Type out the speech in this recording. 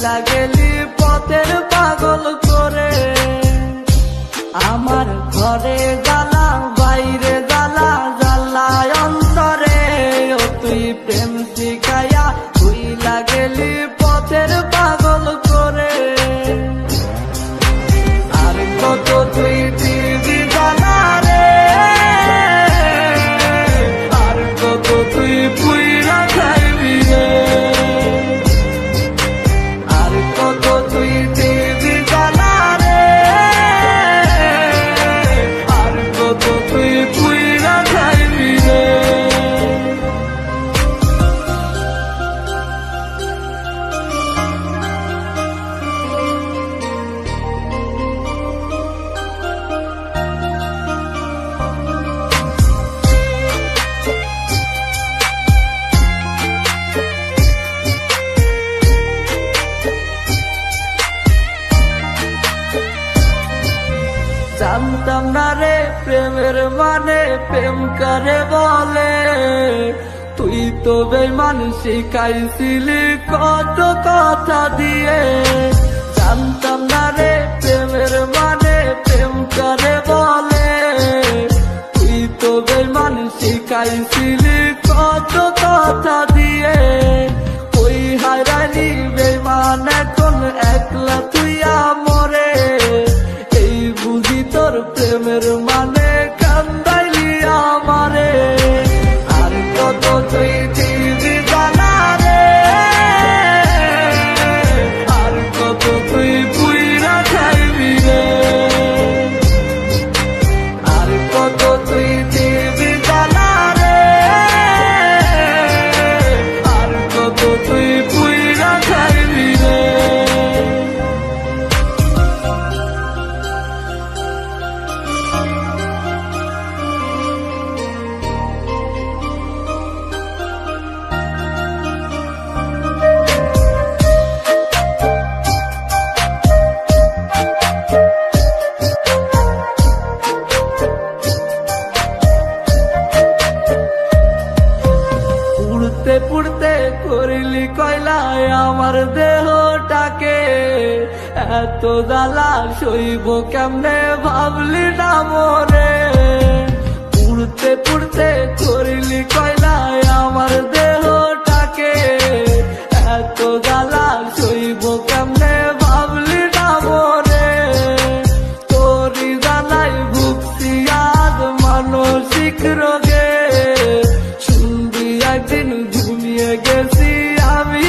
ভুইলা গেলি পথের পাগল করে। আমার ঘরে জ্বালা বাইরে জ্বালা জ্বালায় অন্তরে, ও তুই প্রেম শিখাইয়া ভুইলা গেলি পথের পাগল করে। আর কত তুই দিবি জ্বালা রে, আর কত তুই পুইরা খাইবি রে, আর কত তুই দিবি জ্বালা রে, আর কত তুই পুইরা খাইবি রে। জানতাম না রে প্রেমের মানে প্রেম করে বলে, তুই তো বেঈমান শিখাইছিলি কত কথা দিয়ে। জানতাম না রে প্রেমের মানে প্রেম করে বলে, তুই তো বেঈমান শিখাইছিলি কত কথা দিয়ে। ওই হারালি বেঈমান এখন একলা তুই আমরে, এই বুঝি তোর প্রেমের মানে কান্দাইলি আমারে। আর কত তুই দিবি জ্বালা রে, আর কত তুই পুইরা খাইবি রে, আর কত তুই দিবি জ্বালা রে, আর কত তুই পুইরা খাইবি রে। পুড়তে পুড়তে করিলি কয়লায় আমার দেহটাকে, এত জ্বালা সইব কেমনে ভাবলি না মরে। পুড়তে পুড়তে করিলি কয়লায় আমার দেহটাকে, এত জ্বালা সইব কেমনে ভাবলি না মরে। তোরি জ্বালাই ভুগছি আজ মানসিক রোগে, শুনবি একদিন ঘুমিয়ে গেছি আমি।